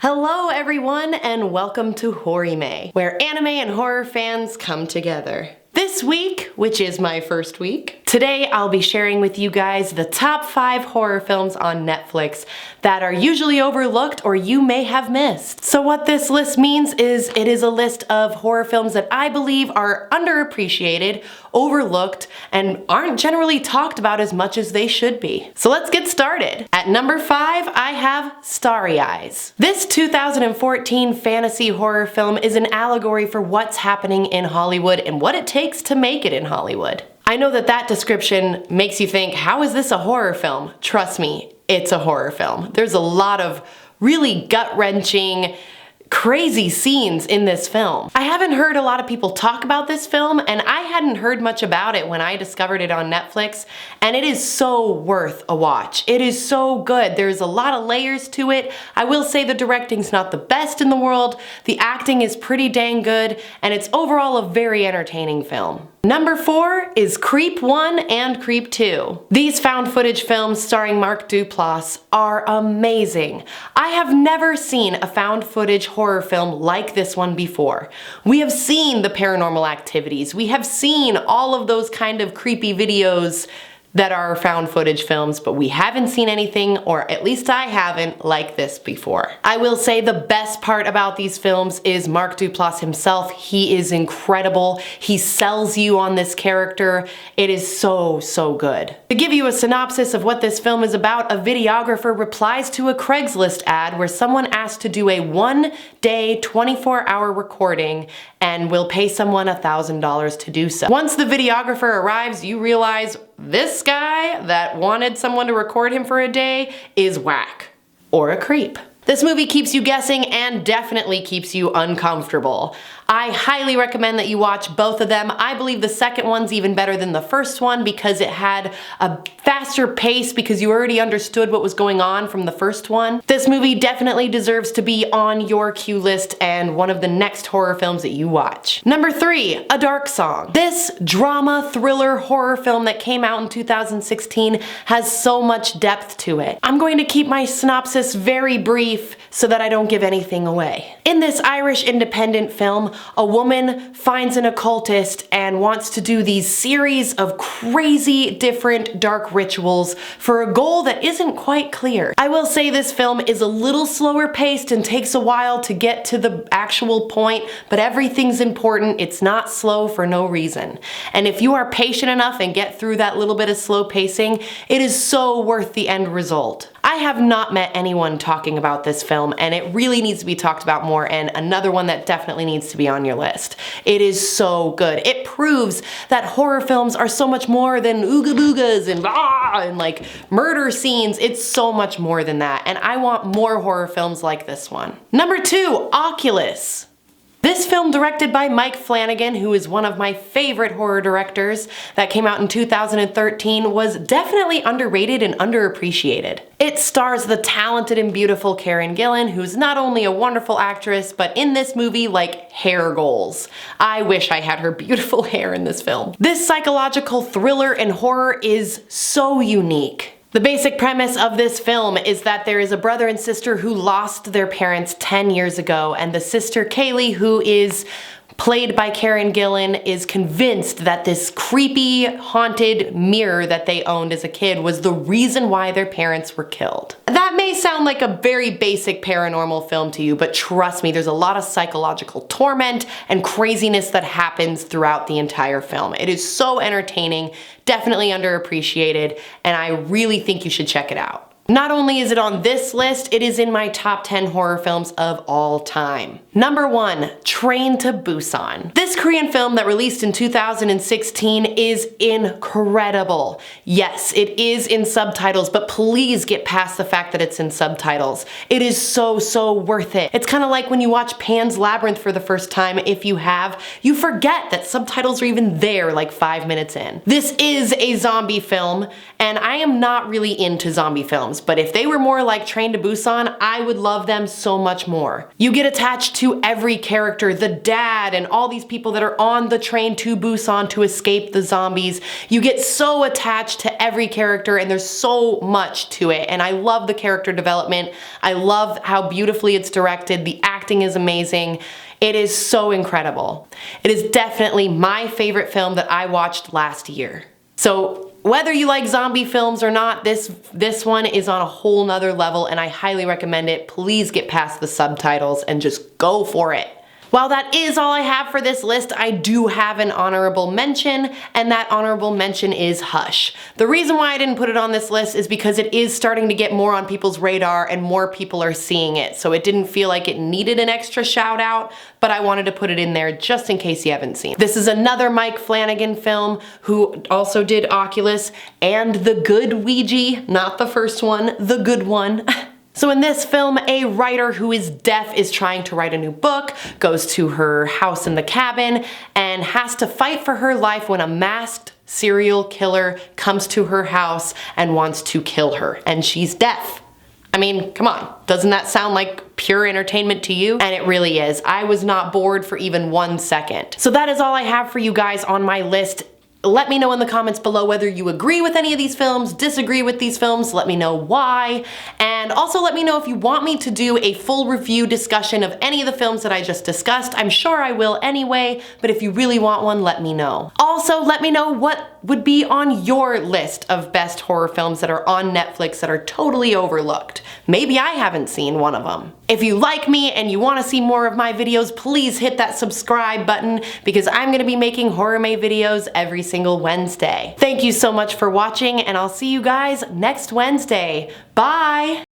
Hello everyone and welcome to Horime, where anime and horror fans come together. This week, which is my first week, today I'll be sharing with you guys the top 5 horror films on Netflix that are usually overlooked or you may have missed. So what this list means is it is a list of horror films that I believe are underappreciated, overlooked, and aren't generally talked about as much as they should be. So let's get started. At number 5, I have Starry Eyes. This 2014 fantasy horror film is an allegory for what's happening in Hollywood and what it takes to make it in Hollywood. I know that description makes you think, how is this a horror film? Trust me, it's a horror film. There's a lot of really gut-wrenching, crazy scenes in this film. I haven't heard a lot of people talk about this film, and I hadn't heard much about it when I discovered it on Netflix, and it is so worth a watch. It is so good. There's a lot of layers to it. I will say the directing's not the best in the world, the acting is pretty dang good, and it's overall a very entertaining film. Number 4 is Creep 1 and Creep 2. These found footage films starring Mark Duplass are amazing. I have never seen a found footage horror film like this one before. We have seen the Paranormal Activities, we have seen all of those kind of creepy videos that are found footage films, but we haven't seen anything, or at least I haven't, like this before. I will say the best part about these films is Mark Duplass himself. He is incredible. He sells you on this character. It is so good. To give you a synopsis of what this film is about, a videographer replies to a Craigslist ad where someone asked to do a 1-day, 24-hour recording and will pay someone $1,000 to do so. Once the videographer arrives, you realize this guy that wanted someone to record him for a day is whack. Or a creep. This movie keeps you guessing and definitely keeps you uncomfortable. I highly recommend that you watch both of them. I believe the second one's even better than the first one because it had a faster pace because you already understood what was going on from the first one. This movie definitely deserves to be on your queue list and one of the next horror films that you watch. Number 3, A Dark Song. This drama, thriller, horror film that came out in 2016 has so much depth to it. I'm going to keep my synopsis very brief so that I don't give anything away. In this Irish independent film, a woman finds an occultist and wants to do these series of crazy different dark rituals for a goal that isn't quite clear. I will say this film is a little slower paced and takes a while to get to the actual point, but everything's important. It's not slow for no reason. And if you are patient enough and get through that little bit of slow pacing, it is so worth the end result. I have not met anyone talking about this film, and it really needs to be talked about more, and another one that definitely needs to be on your list. It is so good. It proves that horror films are so much more than ooga boogas and like murder scenes. It's so much more than that, and I want more horror films like this one. Number 2, Oculis. This film, directed by Mike Flanagan, who is one of my favorite horror directors, that came out in 2013, was definitely underrated and underappreciated. It stars the talented and beautiful Karen Gillan, who's not only a wonderful actress, but in this movie, like, hair goals. I wish I had her beautiful hair in this film. This psychological thriller and horror is so unique. The basic premise of this film is that there is a brother and sister who lost their parents 10 years ago, and the sister Kaylee, who is played by Karen Gillan, is convinced that this creepy, haunted mirror that they owned as a kid was the reason why their parents were killed. That may sound like a very basic paranormal film to you, but trust me, there's a lot of psychological torment and craziness that happens throughout the entire film. It is so entertaining, definitely underappreciated, and I really think you should check it out. Not only is it on this list, it is in my top 10 horror films of all time. Number 1, Train to Busan. This Korean film that released in 2016 is incredible. Yes, it is in subtitles, but please get past the fact that it's in subtitles. It is so worth it. It's kind of like when you watch Pan's Labyrinth for the first time. If you have, you forget that subtitles are even there like 5 minutes in. This is a zombie film, and I am not really into zombie films. ones, but if they were more like Train to Busan, I would love them so much more. You get attached to every character, the dad and all these people that are on the train to Busan to escape the zombies. You get so attached to every character and there's so much to it, and I love the character development. I love how beautifully it's directed. The acting is amazing. It is so incredible. It is definitely my favorite film that I watched last year. So whether you like zombie films or not, this one is on a whole nother level and I highly recommend it. Please get past the subtitles and just go for it. While that is all I have for this list, I do have an honorable mention, and that honorable mention is Hush. The reason why I didn't put it on this list is because it is starting to get more on people's radar and more people are seeing it, so it didn't feel like it needed an extra shout out, but I wanted to put it in there just in case you haven't seen it. This is another Mike Flanagan film who also did Oculus and The Good Ouija, not the first one, the good one. So in this film, a writer who is deaf is trying to write a new book, goes to her house in the cabin, and has to fight for her life when a masked serial killer comes to her house and wants to kill her, and she's deaf. I mean, come on, doesn't that sound like pure entertainment to you? And it really is. I was not bored for even 1 second. So that is all I have for you guys on my list. Let me know in the comments below whether you agree with any of these films, disagree with these films, let me know why, and also let me know if you want me to do a full review discussion of any of the films that I just discussed. I'm sure I will anyway, but if you really want one, let me know. Also, let me know what would be on your list of best horror films that are on Netflix that are totally overlooked. Maybe I haven't seen one of them. If you like me and you want to see more of my videos, please hit that subscribe button because I'm going to be making Horror May videos every single Wednesday. Thank you so much for watching and I'll see you guys next Wednesday. Bye!